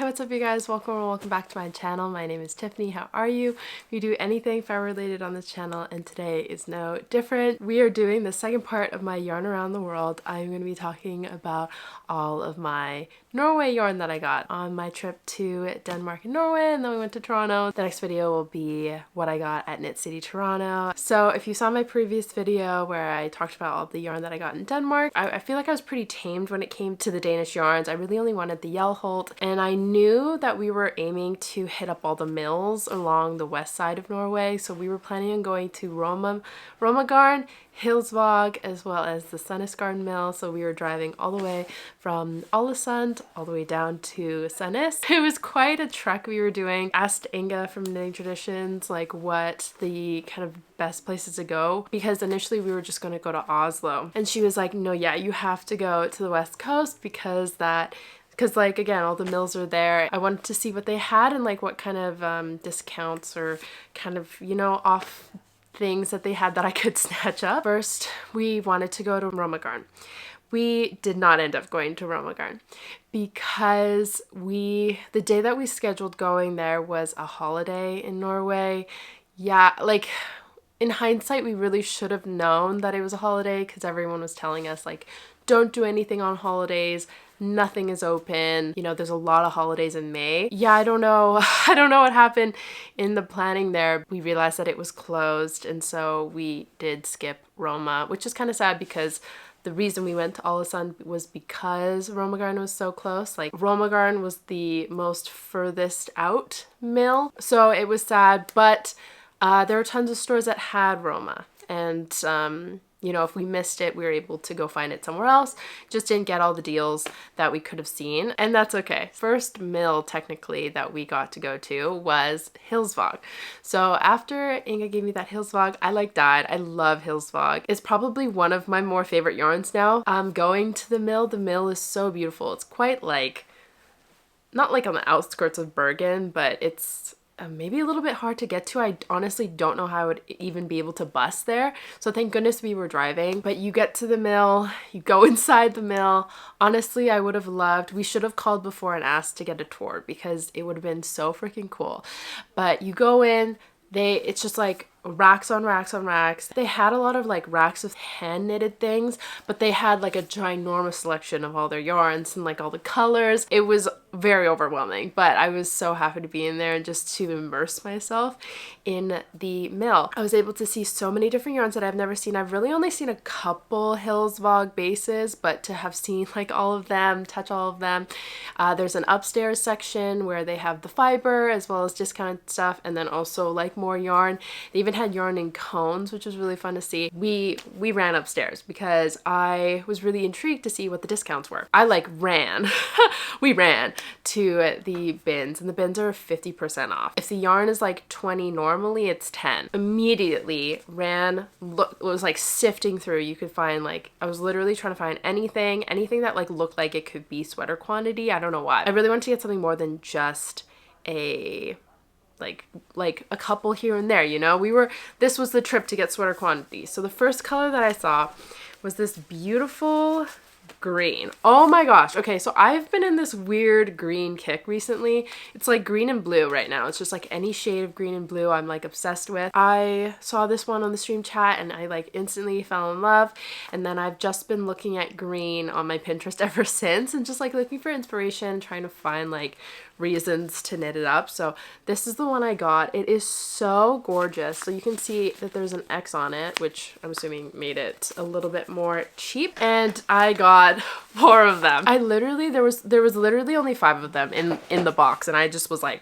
Hey, what's up you guys? Welcome back to my channel. My name is Tiffany. How are you? We do anything fire related on this channel and today is no different. We are doing the second part of my yarn around the world. I'm going to be talking about all of my Norway yarn that I got on my trip to Denmark and Norway, and then we went to Toronto. The next video will be what I got at Knit City Toronto. So if you saw my previous video where I talked about all the yarn that I got in Denmark, I feel like I was pretty tamed when it came to the Danish yarns. I really only wanted the Yellholt, and I knew that we were aiming to hit up all the mills along the west side of Norway, so we were planning on going to Rauma Garn, Hillesvag, as well as the Sandnes Garn mill. So we were driving all the way from Ålesund all the way down to Sandnes. It was quite a trek we were doing. Asked Inga from Knitting Traditions like what the kind of best places to go, because initially we were just going to go to Oslo, and she was like, no, yeah, you have to go to the west coast because like, again, all the mills are there. I wanted to see what they had and like what kind of discounts or kind of, you know, off things that they had that I could snatch up. First, we wanted to go to Rauma Garn. We did not end up going to Rauma Garn because the day that we scheduled going there was a holiday in Norway. Yeah, like in hindsight, we really should have known that it was a holiday because everyone was telling us like, don't do anything on holidays. Nothing is open. You know, there's a lot of holidays in May. Yeah, I don't know. I don't know what happened in the planning there. We realized that it was closed, and so we did skip Rauma, which is kind of sad because the reason we went to Ålesund was because Rauma Garn was so close. Like, Rauma Garn was the most furthest out mill, so it was sad, but there were tons of stores that had Rauma, and you know, if we missed it, we were able to go find it somewhere else. Just didn't get all the deals that we could have seen, and that's okay. First mill, technically, that we got to go to was Hillesvag. So after Inga gave me that Hillesvag, I like died. I love Hillesvag. It's probably one of my more favorite yarns now. Going to the mill is so beautiful. It's quite like, not like on the outskirts of Bergen, but it's maybe a little bit hard to get to. I honestly don't know how I would even be able to bus there. So thank goodness we were driving. But you get to the mill, you go inside the mill. Honestly, I would have loved, we should have called before and asked to get a tour because it would have been so freaking cool. But you go in, it's just like racks on racks on racks. They had a lot of like racks of hand knitted things, but they had like a ginormous selection of all their yarns and like all the colors. It was very overwhelming, but I was so happy to be in there and just to immerse myself in the mill. I was able to see so many different yarns that I've never seen. I've really only seen a couple Hillesvag bases, but to have seen like all of them, touch all of them. There's an upstairs section where they have the fiber as well as discounted stuff, and then also like more yarn. They even had yarn in cones, which was really fun to see. We ran upstairs because I was really intrigued to see what the discounts were. I like ran. We ran to the bins, and the bins are 50% off. If the yarn is like 20 normally, it's 10. Immediately ran, was like sifting through. You could find like, I was literally trying to find anything that like looked like it could be sweater quantity. I don't know why. I really wanted to get something more than just a like a couple here and there, you know. This was the trip to get sweater quantity. So the first color that I saw was this beautiful green. Oh my gosh. Okay, so I've been in this weird green kick recently. It's like green and blue right now. It's just like any shade of green and blue I'm like obsessed with. I saw this one on the stream chat and I like instantly fell in love, and then I've just been looking at green on my Pinterest ever since and just like looking for inspiration, trying to find like reasons to knit it up. So this is the one I got. It is so gorgeous. So you can see that there's an X on it, which I'm assuming made it a little bit more cheap, and I got 4 of them. There was literally only 5 of them in the box, and I just was like,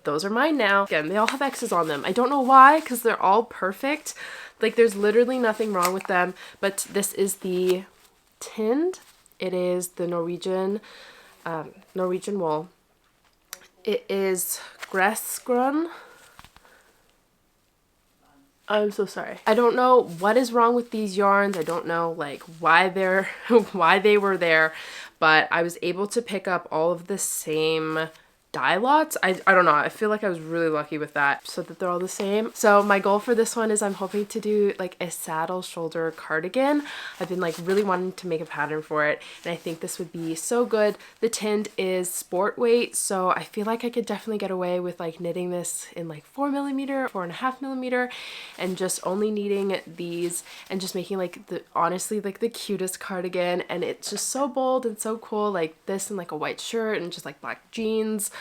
those are mine now. Again, they all have X's on them. I don't know why, because they're all perfect. Like, there's literally nothing wrong with them. But this is the Tind. It is the Norwegian wool. It is Gressgrunn. I'm so sorry. I don't know what is wrong with these yarns. I don't know like why they were there, but I was able to pick up all of the same dye lots. I don't know. I feel like I was really lucky with that so that they're all the same. So my goal for this one is I'm hoping to do like a saddle shoulder cardigan. I've been like really wanting to make a pattern for it, and I think this would be so good. The tind is sport weight, so I feel like I could definitely get away with like knitting this in like 4mm, 4.5mm, and just only needing these and just making like the honestly like the cutest cardigan. And it's just so bold and so cool, like this and like a white shirt and just like black jeans.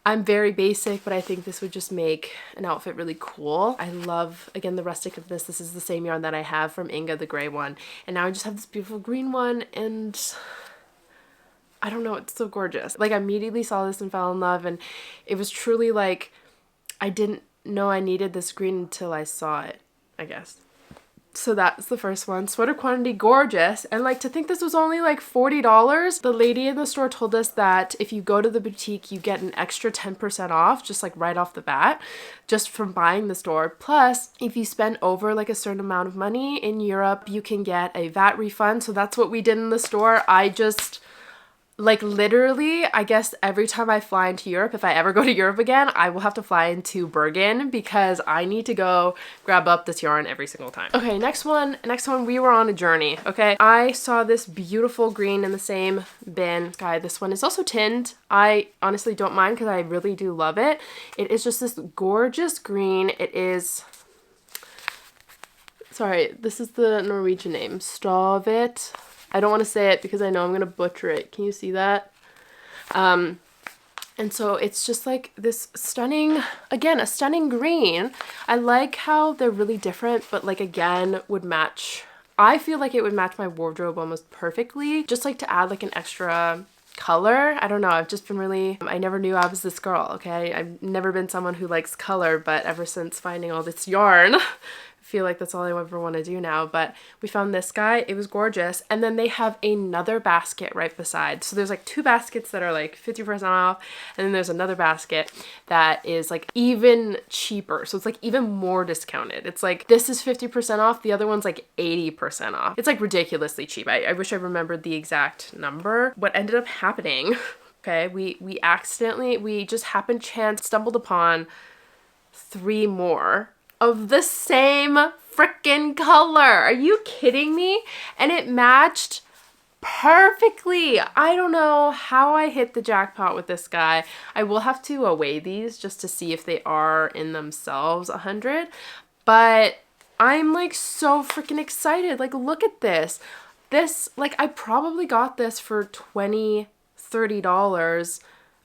I'm very basic, but I think this would just make an outfit really cool. I love, again, the rustic of this. This is the same yarn that I have from Inga, the gray one. And now I just have this beautiful green one, and I don't know, it's so gorgeous. Like, I immediately saw this and fell in love, and it was truly like, I didn't know I needed this green until I saw it, I guess. So that's the first one. Sweater quantity, gorgeous. And like, to think this was only like $40. The lady in the store told us that if you go to the boutique, you get an extra 10% off, just like right off the bat, just from buying the store. Plus, if you spend over like a certain amount of money in Europe, you can get a VAT refund. So that's what we did in the store. I just, like, literally, I guess every time I fly into Europe, if I ever go to Europe again, I will have to fly into Bergen because I need to go grab up this yarn every single time. Okay, next one, we were on a journey, okay? I saw this beautiful green in the same bin. Guy, this one is also tinned. I honestly don't mind because I really do love it. It is just this gorgeous green. It is, sorry, this is the Norwegian name, Stavit. I don't want to say it because I know I'm going to butcher it. Can you see that? And so it's just like this stunning, again, a stunning green. I like how they're really different, but like, again, would match. I feel like it would match my wardrobe almost perfectly. Just like to add like an extra color. I don't know. I've just been really, I never knew I was this girl, okay? I've never been someone who likes color, but ever since finding all this yarn, feel like that's all I ever want to do now. But we found this guy, it was gorgeous. And then they have another basket right beside, so there's like two baskets that are like 50% off, and then there's another basket that is like even cheaper, so it's like even more discounted. It's like, this is 50% off, the other one's like 80% off. It's like ridiculously cheap. I wish I remembered the exact number. What ended up happening, okay, we just happened chance stumbled upon 3 more of the same frickin' color. Are you kidding me? And it matched perfectly. I don't know how I hit the jackpot with this guy. I will have to weigh these just to see if they are in themselves 100, but I'm like so freaking excited. Like, look at this. This, like, I probably got this for $20, $30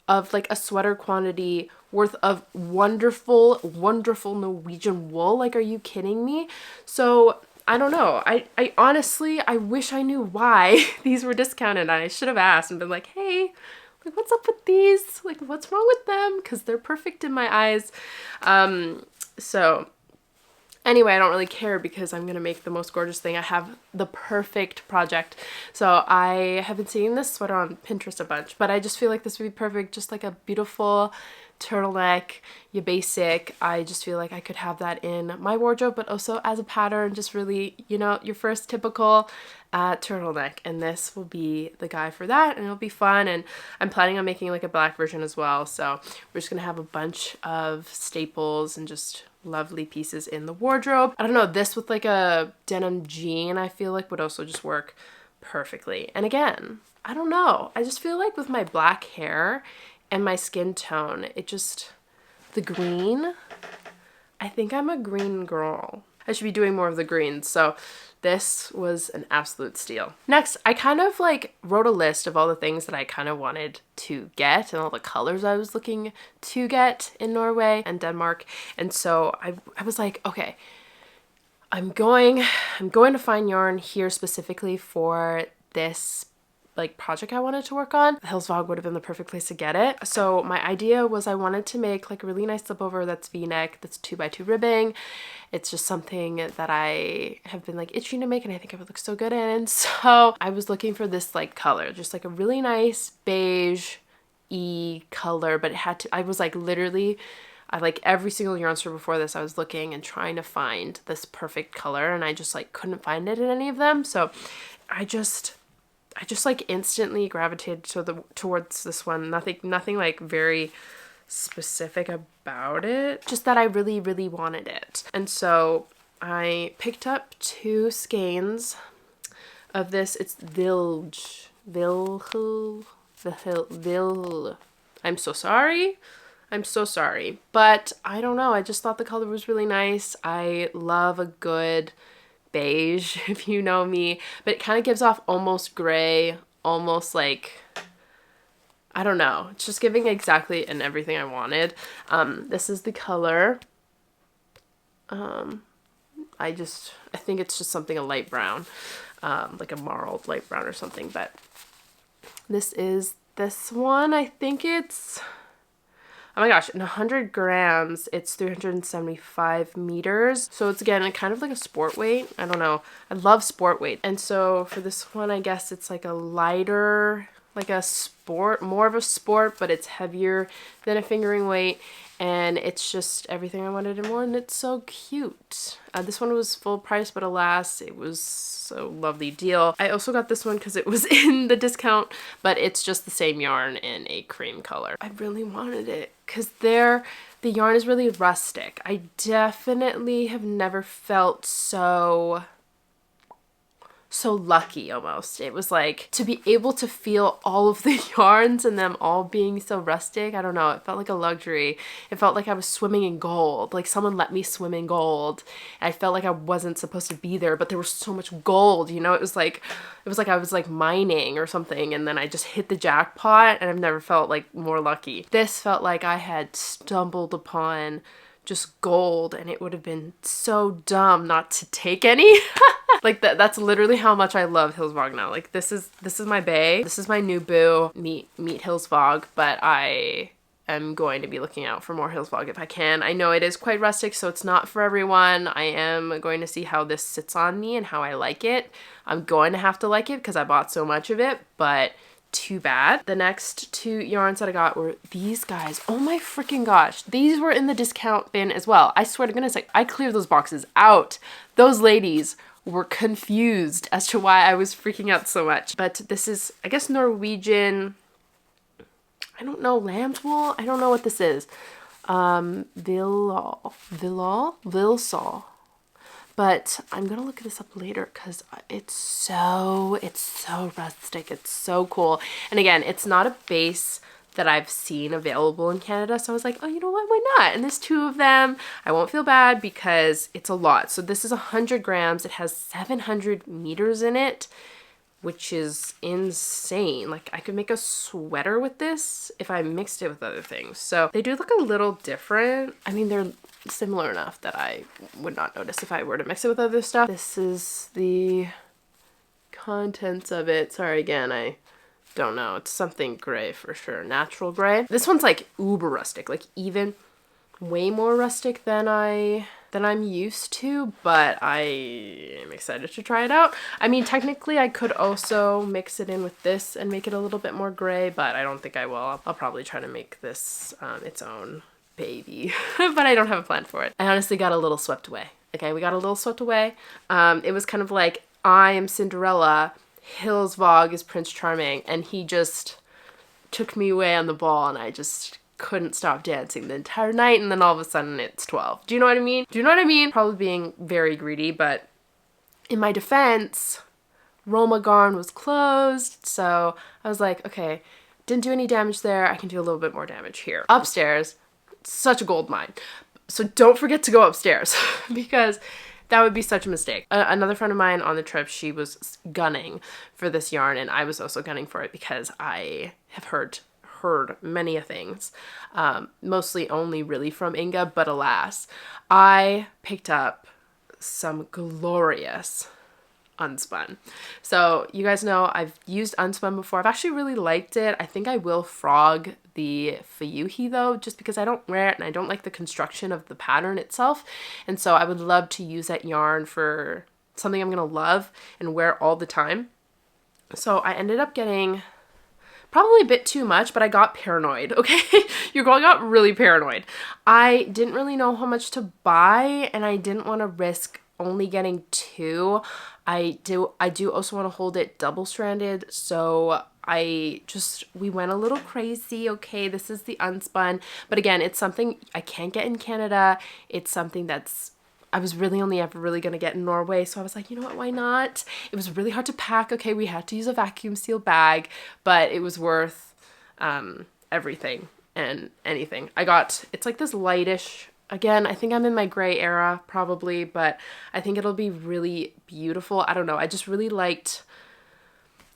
of like a sweater quantity worth of wonderful Norwegian wool. Like, are you kidding me? So I don't know. I honestly, I wish I knew why these were discounted. I should have asked and been like, hey, like, what's up with these? Like, what's wrong with them? Because they're perfect in my eyes. So anyway, I don't really care because I'm going to make the most gorgeous thing. I have the perfect project. So I have been seeing this sweater on Pinterest a bunch, but I just feel like this would be perfect. Just like a beautiful turtleneck, you basic. I just feel like I could have that in my wardrobe, but also as a pattern, just really, you know, your first typical turtleneck. And this will be the guy for that, and it'll be fun. And I'm planning on making like a black version as well. So we're just going to have a bunch of staples and just lovely pieces in the wardrobe. I don't know, this with like a denim jean, I feel like would also just work perfectly. And again, I don't know, I just feel like with my black hair and my skin tone, it just, the green, I think I'm a green girl. I should be doing more of the greens. So this was an absolute steal. Next, I kind of like wrote a list of all the things that I kind of wanted to get and all the colors I was looking to get in Norway and Denmark. And so I was like, okay, I'm going to find yarn here specifically for this like project I wanted to work on. Hillesvag would have been the perfect place to get it. So my idea was I wanted to make like a really nice slip over that's V-neck, that's 2x2 ribbing. It's just something that I have been like itching to make, and I think it would look so good in. So I was looking for this like color, just like a really nice beige-y color, but it had to, I was like literally, I like every single yarn store before this, I was looking and trying to find this perfect color, and I just like couldn't find it in any of them. So I I just like instantly gravitated towards this one. Nothing like very specific about it, just that I really, really wanted it. And so I picked up 2 skeins of this. It's Vilje. I'm so sorry. I'm so sorry. But I don't know. I just thought the color was really nice. I love a good beige, if you know me. But it kind of gives off almost gray, almost like, I don't know. It's just giving exactly and everything I wanted. This is the color. I think it's just something a light brown, like a marled light brown or something. But this is this one. I think it's, oh my gosh, in 100 grams, it's 375 meters. So it's, again, kind of like a sport weight. I don't know. I love sport weight. And so for this one, I guess it's like a lighter, like a sport, more of a sport, but it's heavier than a fingering weight. And it's just everything I wanted and more, and it's so cute. This one was full price, but alas, it was so lovely deal. I also got this one because it was in the discount, but it's just the same yarn in a cream color. I really wanted it because the yarn is really rustic. I definitely have never felt so lucky almost. It was like to be able to feel all of the yarns and them all being so rustic. I don't know. It felt like a luxury. It felt like I was swimming in gold. Like someone let me swim in gold. I felt like I wasn't supposed to be there, but there was so much gold, you know? It was like I was like mining or something, and then I just hit the jackpot, and I've never felt like more lucky. This felt like I had stumbled upon just gold, and it would have been so dumb not to take any. Like that's literally how much I love Hillesvag now. Like this is my bae. This is my new boo. Meet Hillesvag, but I am going to be looking out for more Hillesvag if I can. I know it is quite rustic, so it's not for everyone. I am going to see how this sits on me and how I like it. I'm going to have to like it because I bought so much of it, but too bad. The next 2 yarns that I got were these guys. Oh my freaking gosh. These were in the discount bin as well. I swear to goodness, like I cleared those boxes out. Those ladies were confused as to why I was freaking out so much. But this is, I guess, Norwegian, I don't know, lamb's wool? I don't know what this is. Villsau. But I'm gonna look this up later because it's so rustic. It's so cool. And again, it's not a base that I've seen available in Canada. So I was like, oh, you know what? Why not? And there's 2 of them. I won't feel bad because it's a lot. So this is 100 grams. It has 700 meters in it, which is insane. Like I could make a sweater with this if I mixed it with other things. So they do look a little different. I mean, they're similar enough that I would not notice if I were to mix it with other stuff. This is the contents of it. Sorry, again, I don't know. It's something gray for sure. Natural gray. This one's like uber rustic, like even way more rustic than I'm used to, but I am excited to try it out. I mean, technically I could also mix it in with this and make it a little bit more gray, but I don't think I will. I'll probably try to make this its own baby, but I don't have a plan for it. I honestly got a little swept away. Okay, we got a little swept away. It was kind of like, I am Cinderella, Hillesvag is Prince Charming, and he just took me away on the ball, and I just couldn't stop dancing the entire night, and then all of a sudden it's 12. Do you know what I mean? Do you know what I mean? Probably being very greedy, but in my defense, Rauma Garn was closed, so I was like, okay, didn't do any damage there, I can do a little bit more damage here. Upstairs, such a gold mine. So don't forget to go upstairs because that would be such a mistake. Another friend of mine on the trip, she was gunning for this yarn, and I was also gunning for it because I have heard many a things, mostly only really from Inga, but alas, I picked up some glorious Unspun. So you guys know I've used Unspun before. I've actually really liked it. I think I will frog the Fayuhi though, just because I don't wear it and I don't like the construction of the pattern itself. And so I would love to use that yarn for something I'm gonna love and wear all the time. So I ended up getting probably a bit too much, but I got paranoid, okay? Your girl got really paranoid. I didn't really know how much to buy, and I didn't want to risk only getting 2. I do also want to hold it double stranded, so we went a little crazy. Okay, this is the Unspun, but again, it's something I can't get in Canada. It's something that's I was really only ever really gonna get in Norway, so I was like, you know what, why not? It was really hard to pack. Okay, we had to use a vacuum seal bag, but it was worth everything and anything. It's like this lightish, again, I think I'm in my gray era probably, but I think it'll be really beautiful. I don't know, I just really liked,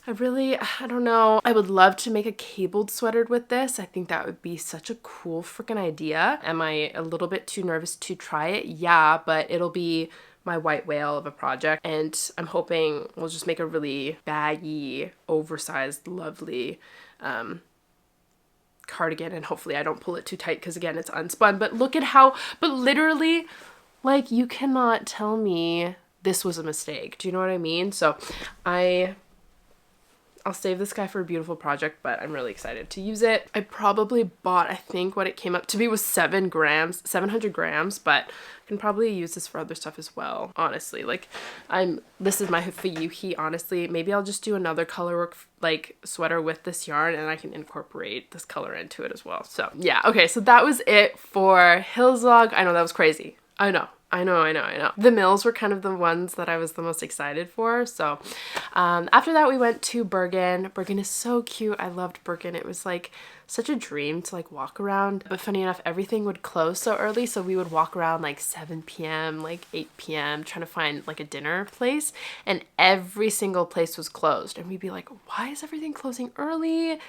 I don't know. I would love to make a cabled sweater with this. I think that would be such a cool freaking idea. Am I a little bit too nervous to try it? Yeah, but it'll be my white whale of a project. And I'm hoping we'll just make a really baggy, oversized, lovely cardigan. And hopefully I don't pull it too tight because again, it's unspun. But look at but literally, like, you cannot tell me this was a mistake. Do you know what I mean? So I'll save this guy for a beautiful project, but I'm really excited to use it. I probably bought, I think what it came up to be was 700 grams, but I can probably use this for other stuff as well, honestly. Like, this is my Husflid, honestly. Maybe I'll just do another colorwork, like, sweater with this yarn, and I can incorporate this color into it as well. So, yeah. Okay, so that was it for Hillesvag. I know that was crazy. I know. The mills were kind of the ones that I was the most excited for. So after that, we went to Bergen. Bergen is so cute. I loved Bergen. It was like such a dream to like walk around. But funny enough, everything would close so early. So we would walk around like 7 p.m., like 8 p.m., trying to find like a dinner place. And every single place was closed. And we'd be like, why is everything closing early?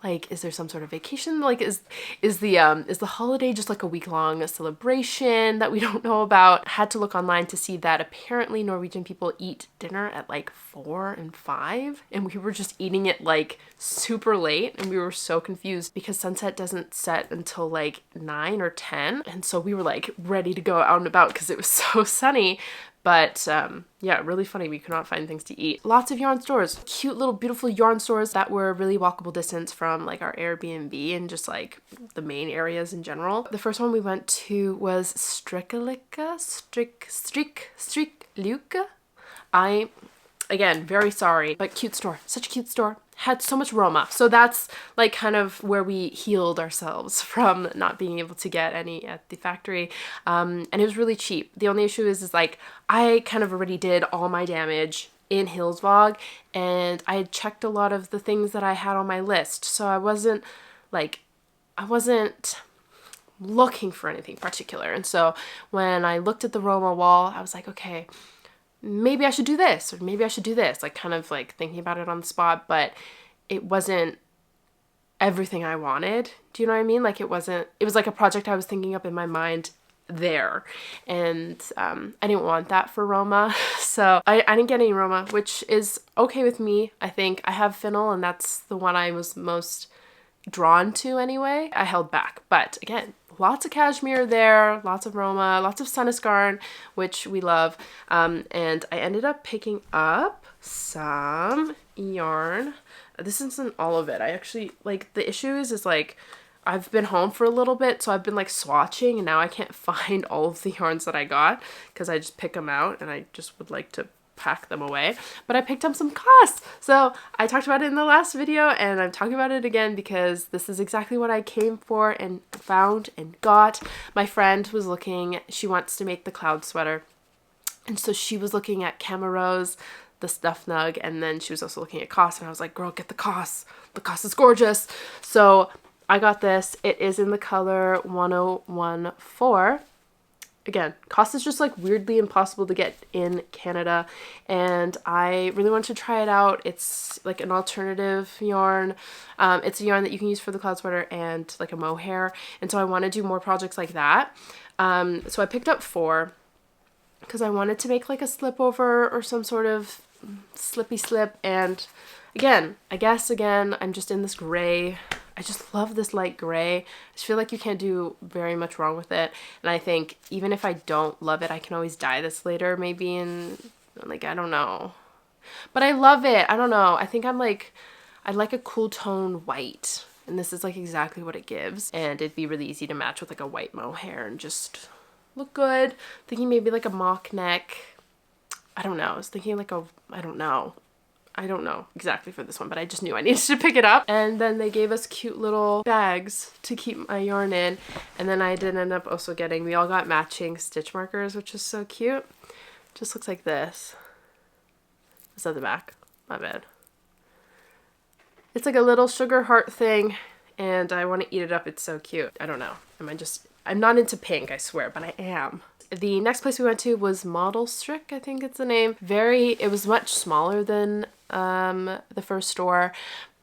Like, is there some sort of vacation? Like, is the holiday just like a week-long celebration that we don't know about? I had to look online to see that apparently Norwegian people eat dinner at like 4 and 5, and we were just eating it like super late, and we were so confused because sunset doesn't set until like 9 or 10, and so we were like ready to go out and about because it was so sunny. But yeah, really funny. We could not find things to eat. Lots of yarn stores, cute little beautiful yarn stores that were really walkable distance from like our Airbnb and just like the main areas in general. The first one we went to was StrikkeLykke, StrikkeLykke. Again, very sorry, but cute store, such a cute store. Had so much Rauma. So that's like kind of where we healed ourselves from not being able to get any at the factory. And it was really cheap. The only issue is like I kind of already did all my damage in Hillesvag, and I had checked a lot of the things that I had on my list. So I wasn't looking for anything particular. And so when I looked at the Rauma wall, I was like, okay, maybe I should do this, or maybe I should do this, like kind of like thinking about it on the spot, but it wasn't everything I wanted. Do you know what I mean? Like it was like a project I was thinking up in my mind there, and I didn't want that for Rauma. So I didn't get any Rauma, which is okay with me. I think I have Fennel, and that's the one I was most drawn to anyway. I held back, but again, lots of cashmere there, lots of Rauma, lots of Sandnes Garn, which we love. And I ended up picking up some yarn. This isn't all of it. I actually, like, the issue is like, I've been home for a little bit, so I've been like swatching, and now I can't find all of the yarns that I got because I just pick them out and I just would like to pack them away. But I picked up some Kos. So I talked about it in the last video, and I'm talking about it again because this is exactly what I came for and found and got. My friend was looking, she wants to make the cloud sweater, and so she was looking at Camaros, the stuff nug, and then she was also looking at Kos, and I was like, girl, get the Kos. The Kos is gorgeous. So I got this. It is in the color 1014. Again, Kos is just like weirdly impossible to get in Canada, and I really wanted to try it out. It's like an alternative yarn. It's a yarn that you can use for the cloud sweater and like a mohair, and so I want to do more projects like that. So I picked up 4 because I wanted to make like a slip over or some sort of slippy slip, and again, I'm just in this gray. I just love this light gray. I just feel like you can't do very much wrong with it. And I think even if I don't love it, I can always dye this later, maybe in, like, I don't know. But I love it. I don't know. I think I like a cool tone white. And this is like exactly what it gives. And it'd be really easy to match with like a white mohair and just look good. Thinking maybe like a mock neck. I don't know. I was thinking like a, I don't know exactly for this one, but I just knew I needed to pick it up. And then they gave us cute little bags to keep my yarn in. And then I did end up also getting, we all got matching stitch markers, which is so cute. Just looks like this. Is that the back? My bad. It's like a little sugar heart thing, and I want to eat it up. It's so cute. I don't know. I'm not into pink, I swear, but I am. The next place we went to was Modelstrik, I think it's the name. It was much smaller than the first store,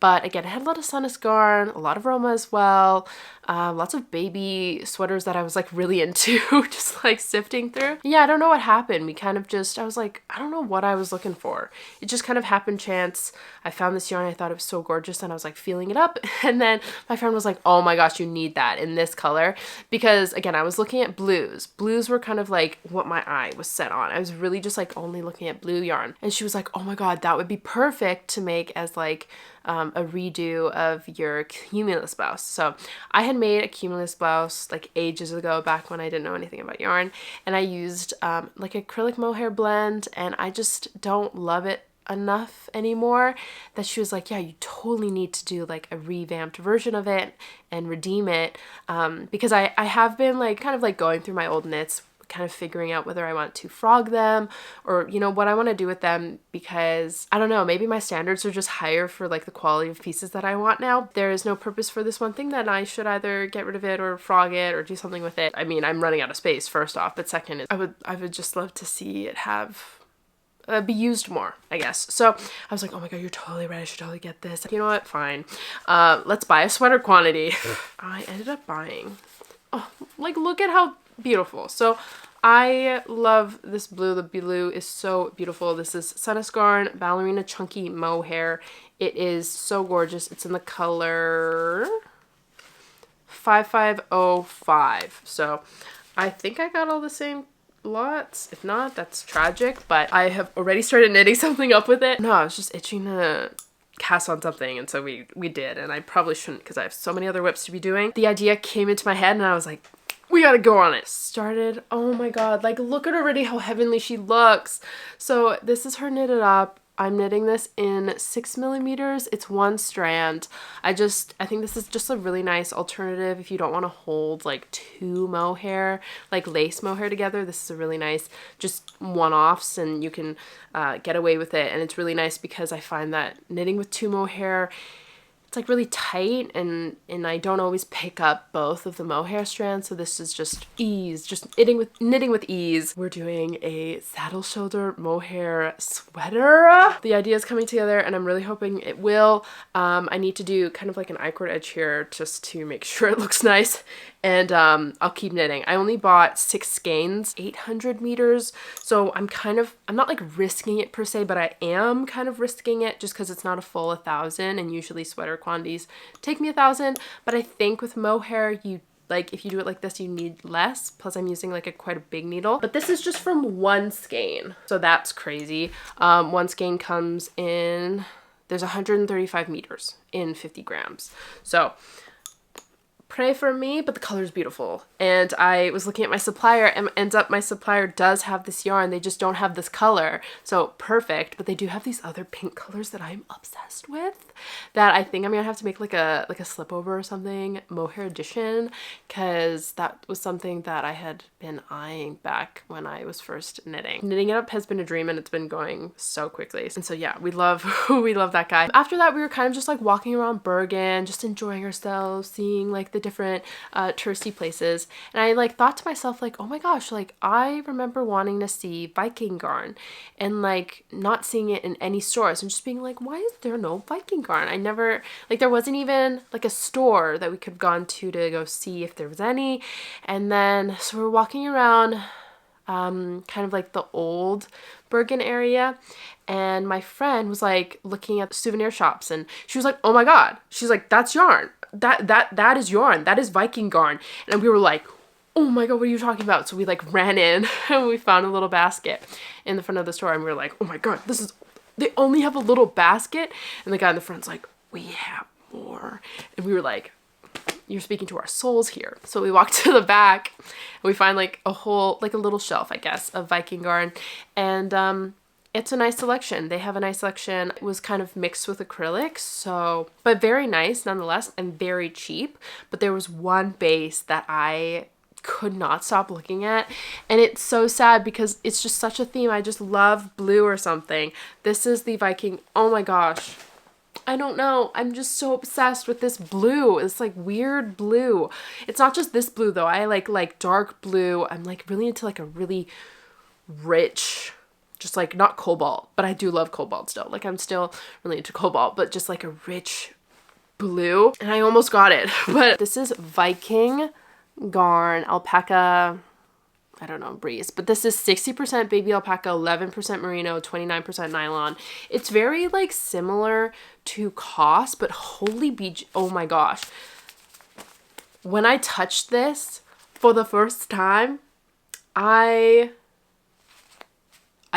but again, it had a lot of Sandnes Garn, a lot of Rauma as well, lots of baby sweaters that I was like really into, just like sifting through. Yeah, I don't know what happened. We kind of just, I was like, I don't know what I was looking for. It just kind of happened chance. I found this yarn, I thought it was so gorgeous, and I was like feeling it up. And then my friend was like, oh my gosh, you need that in this color. Because again, I was looking at blues. Blues were kind of like what my eye was set on. I was really just like only looking at blue yarn. And she was like, oh my God, that would be perfect to make as like a redo of your cumulus blouse. So I had made a cumulus blouse like ages ago, back when I didn't know anything about yarn, and I used like acrylic mohair blend, and I just don't love it enough anymore that she was like, yeah, you totally need to do like a revamped version of it and redeem it, because I have been like kind of like going through my old knits, kind of figuring out whether I want to frog them or, you know, what I want to do with them, because I don't know, maybe my standards are just higher for like the quality of pieces that I want now. There is no purpose for this one thing, that I should either get rid of it or frog it or do something with it. I mean, I'm running out of space, first off, but second, I would just love to see it have be used more, I guess. So I was like, oh my God, you're totally right, I should totally get this. You know what, fine, let's buy a sweater quantity. I ended up buying, oh, like, look at how beautiful. So I love this blue. The blue is so beautiful. This is Sandnes Garn Ballerina Chunky Mohair. It is so gorgeous. It's in the color 5505. So I think I got all the same lots. If not, that's tragic, but I have already started knitting something up with it. No, I was just itching to cast on something, and so we did, and I probably shouldn't because I have so many other whips to be doing. The idea came into my head and I was like, we gotta go on it. Started, oh my God, like look at already how heavenly she looks. So this is her knitted up. I'm knitting this in 6mm. It's one strand. I think this is just a really nice alternative if you don't want to hold like two mohair, like lace mohair together. This is a really nice, just one-offs, and you can get away with it. And it's really nice because I find that knitting with two mohair, it's like really tight, and I don't always pick up both of the mohair strands, so this is just ease, just knitting with ease. We're doing a saddle shoulder mohair sweater. The idea is coming together, and I'm really hoping it will. I need to do kind of like an I-cord edge here just to make sure it looks nice, and I'll keep knitting. I only bought 6 skeins, 800 meters, so I'm not like risking it per se, but I am kind of risking it just because it's not a full 1,000, and usually sweater quantities take me 1,000, but I think with mohair, if you do it like this, you need less. Plus I'm using like quite a big needle, but this is just from one skein, so that's crazy. One skein comes in, there's 135 meters in 50 grams. So pray for me, but the color is beautiful. And I was looking at my supplier, and ends up my supplier does have this yarn, they just don't have this color, so perfect. But they do have these other pink colors that I'm obsessed with, that I think I'm gonna have to make like a slip over or something, mohair edition, because that was something that I had been eyeing back when I was first knitting. Knitting it up has been a dream, and it's been going so quickly. And so yeah, we love that guy. After that, we were kind of just like walking around Bergen, just enjoying ourselves, seeing like the different touristy places, and I like thought to myself like, oh my gosh, like I remember wanting to see Viking garn and like not seeing it in any stores, and just being like, why is there no Viking garn? I never, like, there wasn't even like a store that we could have gone to go see if there was any. And then so we're walking around kind of like the old Bryggen area, and my friend was like looking at souvenir shops, and she was like, oh my God, she's like, that's yarn, that is yarn, that is Viking garn. And we were like, oh my God, what are you talking about? So we like ran in and we found a little basket in the front of the store, and we were like, oh my God, they only have a little basket. And the guy in the front's like, we have more. And we were like, you're speaking to our souls here. So we walked to the back, and we find like a little shelf, I guess, of Viking garn. And it's a nice selection. They have a nice selection. It was kind of mixed with acrylics, so, but very nice nonetheless, and very cheap. But there was one base that I could not stop looking at, and it's so sad because it's just such a theme. I just love blue or something. This is the Viking. Oh my gosh, I don't know, I'm just so obsessed with this blue. It's like weird blue. It's not just this blue though. I like dark blue. I'm like really into like a really rich, just like not cobalt, but I do love cobalt still. Like I'm still really into cobalt, but just like a rich blue. And I almost got it, but this is Viking Garn Alpaca, I don't know, Bris, but this is 60% baby alpaca, 11% merino, 29% nylon. It's very like similar to Kos, but holy beach, oh my gosh. When I touched this for the first time, I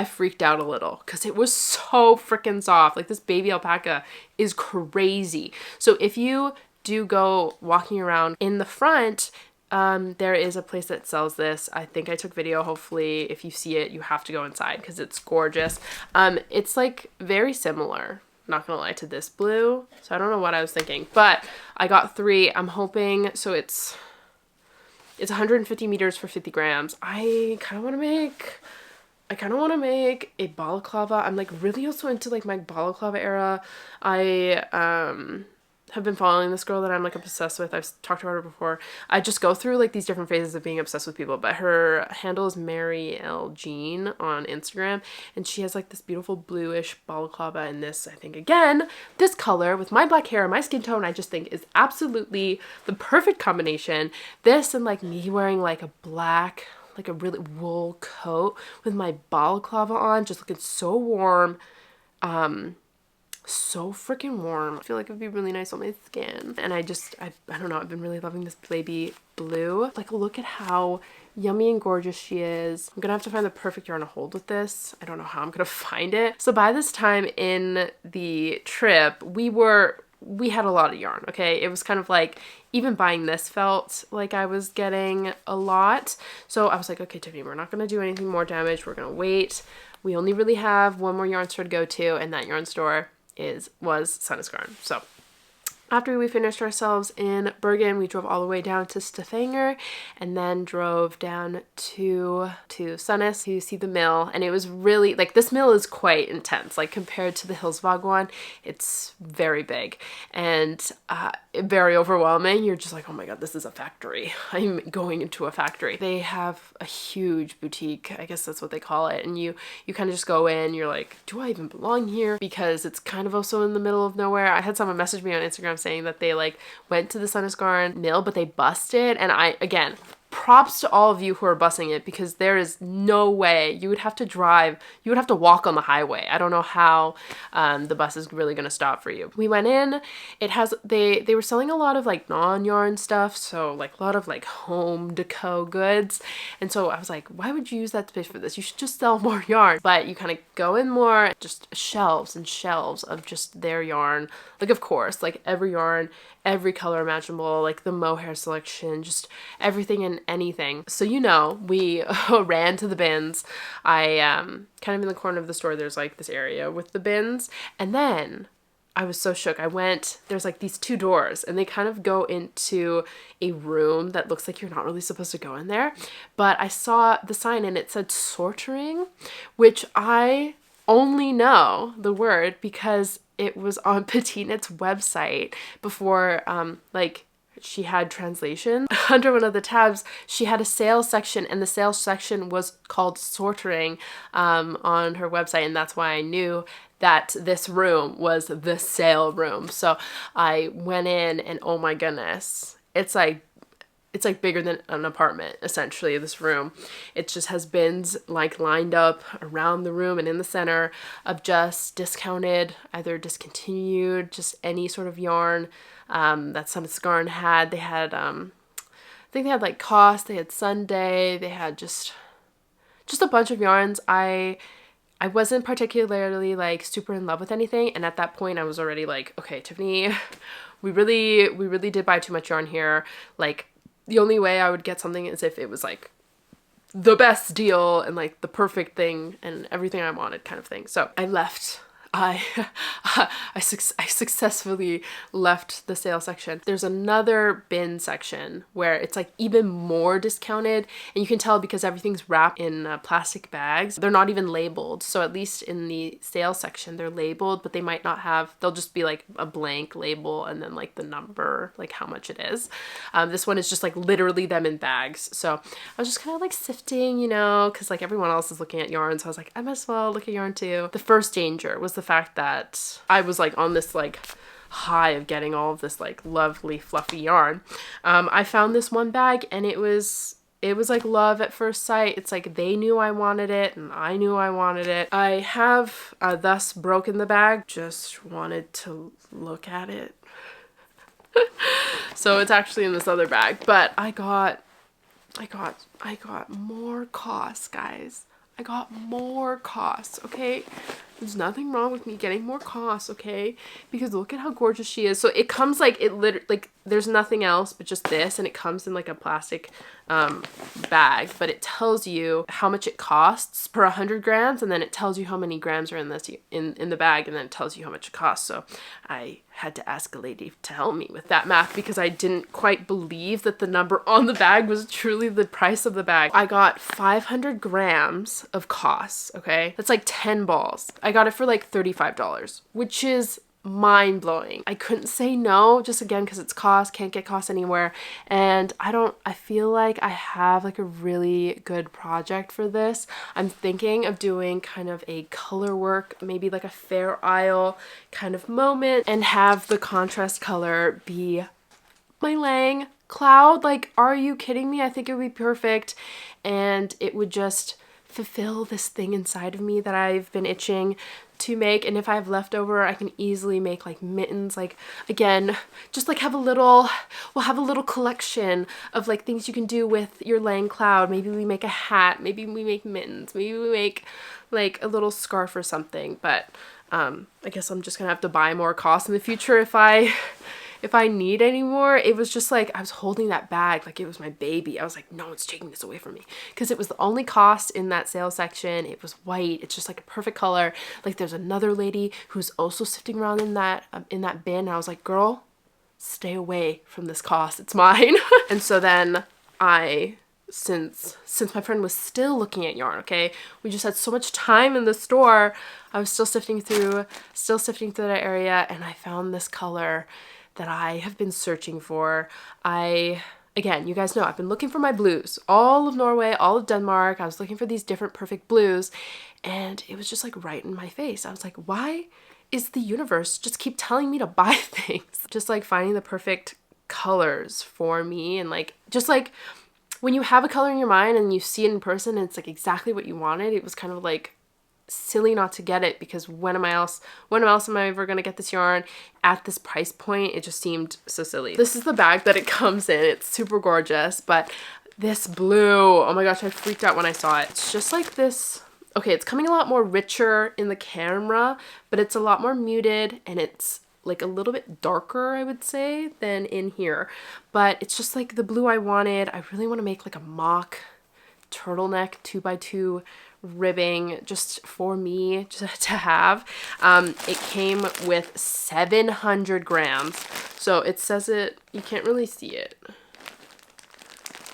freaked out a little because it was so freaking soft. Like this baby alpaca is crazy. So if you do go walking around in the front, there is a place that sells this. I think I took video. Hopefully if you see it, you have to go inside because it's gorgeous. It's like very similar, not gonna lie, to this blue. So I don't know what I was thinking, but I got 3. I'm hoping, so it's 150 meters for 50 grams. I kind of want to make a balaclava. I'm like really also into like my balaclava era. I have been following this girl that I'm like obsessed with. I've talked about her before. I just go through like these different phases of being obsessed with people, but her handle is Mary L. Jean on Instagram, and she has like this beautiful bluish balaclava, and this, I think, again, this color with my black hair and my skin tone, I just think is absolutely the perfect combination. This and like me wearing like a black, like a really wool coat with my balaclava on, just looking so warm. So freaking warm. I feel like it would be really nice on my skin. And I don't know, I've been really loving this baby blue. Like, look at how yummy and gorgeous she is. I'm gonna have to find the perfect yarn to hold with this. I don't know how I'm gonna find it. So by this time in the trip, we had a lot of yarn, okay? It was kind of like, even buying this felt like I was getting a lot. So I was like, okay, Tiffany, we're not gonna do anything more damage. We're gonna wait. We only really have one more yarn store to go to, and that yarn store was Sandnes Garn. So after we finished ourselves in Bergen, we drove all the way down to Stavanger and then drove down to Sandnes to see the mill. And it was really, like, this mill is quite intense. Like, compared to the Hillesvag one, it's very big and very overwhelming. You're just like, oh my god, this is a factory. I'm going into a factory. They have a huge boutique, I guess that's what they call it. And you kind of just go in, you're like, do I even belong here? Because it's kind of also in the middle of nowhere. I had someone message me on Instagram saying that they like went to the Sandnes Garn mill, but they busted. And again, props to all of you who are busing it, because there is no way. You would have to drive, you would have to walk on the highway. I don't know how the bus is really gonna stop for you. We went in, it has, they were selling a lot of like non-yarn stuff, so like a lot of like home deco goods. And so I was like, why would you use that space for this? You should just sell more yarn. But you kind of go in more, just shelves and shelves of just their yarn. Like, of course, like every yarn, every color imaginable, like the Mohair selection, just everything and anything. So, you know, we ran to the bins. I kind of in the corner of the store, there's like this area with the bins. And then I was so shook. There's like these 2 doors, and they kind of go into a room that looks like you're not really supposed to go in there. But I saw the sign and it said sortering, which I only know the word because it was on Petitnet's website before, like, she had translation. Under one of the tabs, she had a sales section, and the sales section was called sortering on her website, and that's why I knew that this room was the sale room. So I went in, and oh my goodness, it's like bigger than an apartment, essentially, this room. It just has bins like lined up around the room and in the center of just discounted, either discontinued, just any sort of yarn that Sandnes Garn had. They had, I think they had like Kos, they had Sunday, they had just a bunch of yarns. I wasn't particularly like super in love with anything, and at that point I was already like, okay, Tiffany, we really did buy too much yarn here. Like, the only way I would get something is if it was like the best deal and like the perfect thing and everything I wanted kind of thing. So I left. I successfully left the sale section. There's another bin section where it's like even more discounted, and you can tell because everything's wrapped in plastic bags. They're not even labeled. So at least in the sale section, they're labeled, but they might not have, they'll just be like a blank label and then like the number, like how much it is. This one is just like literally them in bags. So I was just kind of like sifting, you know, because like everyone else is looking at yarn. So I was like, I might as well look at yarn too. The first danger was the fact that I was like on this like high of getting all of this like lovely fluffy yarn. I found this one bag and it was like love at first sight. It's like they knew I wanted it and I knew I wanted it. I have thus broken the bag. Just wanted to look at it. So it's actually in this other bag, but I got more Kos, guys. I got more Kos, okay? There's nothing wrong with me getting more Kos, okay? Because look at how gorgeous she is. So it comes like, like there's nothing else but just this, and it comes in like a plastic bag, but it tells you how much it costs per 100 grams, and then it tells you how many grams are in this in the bag, and then it tells you how much it costs. So I had to ask a lady to help me with that math because I didn't quite believe that the number on the bag was truly the price of the bag. I got 500 grams of Kos, okay? That's like 10 balls. I got it for like $35, which is mind-blowing. I couldn't say no, just again because it's Kos, can't get Kos anywhere, and I feel like I have like a really good project for this. I'm thinking of doing kind of a color work, maybe like a Fair Isle kind of moment, and have the contrast color be my Lang cloud. Like, are you kidding me? I think it would be perfect, and it would just fulfill this thing inside of me that I've been itching to make. And if I have leftover, I can easily make like mittens, like again, just like we'll have a little collection of like things you can do with your Lang cloud. Maybe we make a hat, maybe we make mittens, maybe we make like a little scarf or something. But I guess I'm just gonna have to buy more Kos in the future if I need any more. It was just like I was holding that bag like it was my baby. I was like, no one's taking this away from me, because it was the only Kos in that sale section. It was white. It's just like a perfect color. Like there's another lady who's also sifting around in that bin. And I was like, girl, stay away from this Kos. It's mine. And so then since my friend was still looking at yarn, okay, we just had so much time in the store. I was still sifting through that area, and I found this color that I have been searching for. Again, you guys know I've been looking for my blues. All of Norway, all of Denmark, I was looking for these different perfect blues, and it was just like right in my face. I was like, why is the universe just keep telling me to buy things? Just like finding the perfect colors for me, and like, just like when you have a color in your mind and you see it in person and it's like exactly what you wanted, it was kind of like silly not to get it, because when else am I ever gonna get this yarn at this price point? It just seemed so silly. This is the bag that it comes in. It's super gorgeous, but this blue, oh my gosh, I freaked out when I saw it. It's just like this. Okay, it's coming a lot more richer in the camera, but it's a lot more muted, and it's like a little bit darker, I would say, than in here. But it's just like the blue I wanted. I really want to make like a mock turtleneck 2x2 ribbing just for me, just to have. It came with 700 grams. So it says it, you can't really see it.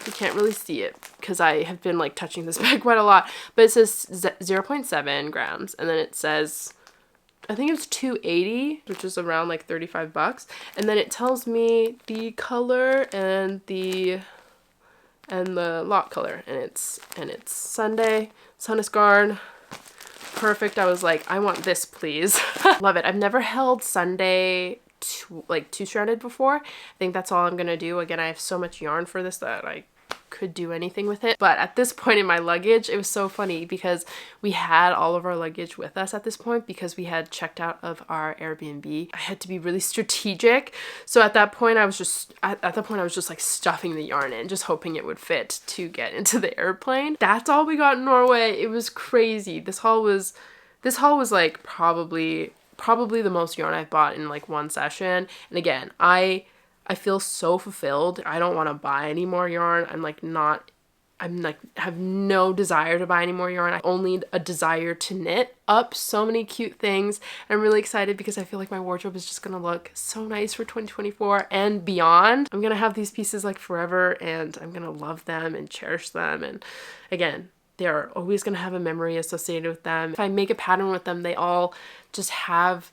You can't really see it because I have been like touching this bag quite a lot, but it says 0.7 grams, and then it says, I think it's 280, which is around like 35 bucks. And then it tells me the color and the lot color, and it's Sandnes Garn. Perfect. I was like, I want this, please. Love it. I've never held Sunday two-stranded before. I think that's all I'm gonna do. Again, I have so much yarn for this that I could do anything with it. But at this point in my luggage, it was so funny because we had all of our luggage with us at this point because we had checked out of our Airbnb. I had to be really strategic. So at that point I was just like stuffing the yarn in, just hoping it would fit to get into the airplane. That's all we got in Norway. It was crazy. This haul was like probably the most yarn I've bought in like one session. And again, I feel so fulfilled. I don't want to buy any more yarn. I'm like not, I'm like have no desire to buy any more yarn. I only a desire to knit up so many cute things. I'm really excited because I feel like my wardrobe is just gonna look so nice for 2024 and beyond. I'm gonna have these pieces like forever, and I'm gonna love them and cherish them. And again, they're always gonna have a memory associated with them. If I make a pattern with them, they all just have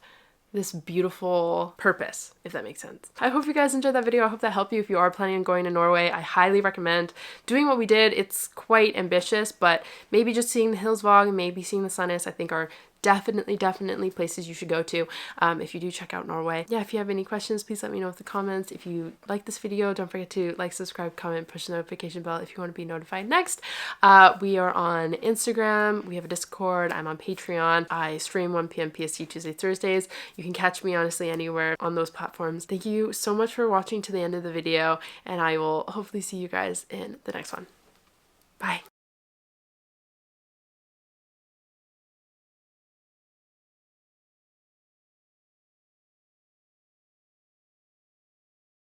this beautiful purpose, if that makes sense. I hope you guys enjoyed that video. I hope that helped you if you are planning on going to Norway. I highly recommend doing what we did. It's quite ambitious, but maybe just seeing the Hillesvag and maybe seeing the Sandnes, I think are definitely places you should go to if you do check out Norway. Yeah, if you have any questions, please let me know in the comments. If you like this video, don't forget to like, subscribe, comment, push the notification bell if you want to be notified next. We are on Instagram, we have a Discord, I'm on Patreon. I stream 1 p.m. PST Tuesday, Thursdays. You can catch me honestly anywhere on those platforms. Thank you so much for watching to the end of the video, and I will hopefully see you guys in the next one. Bye.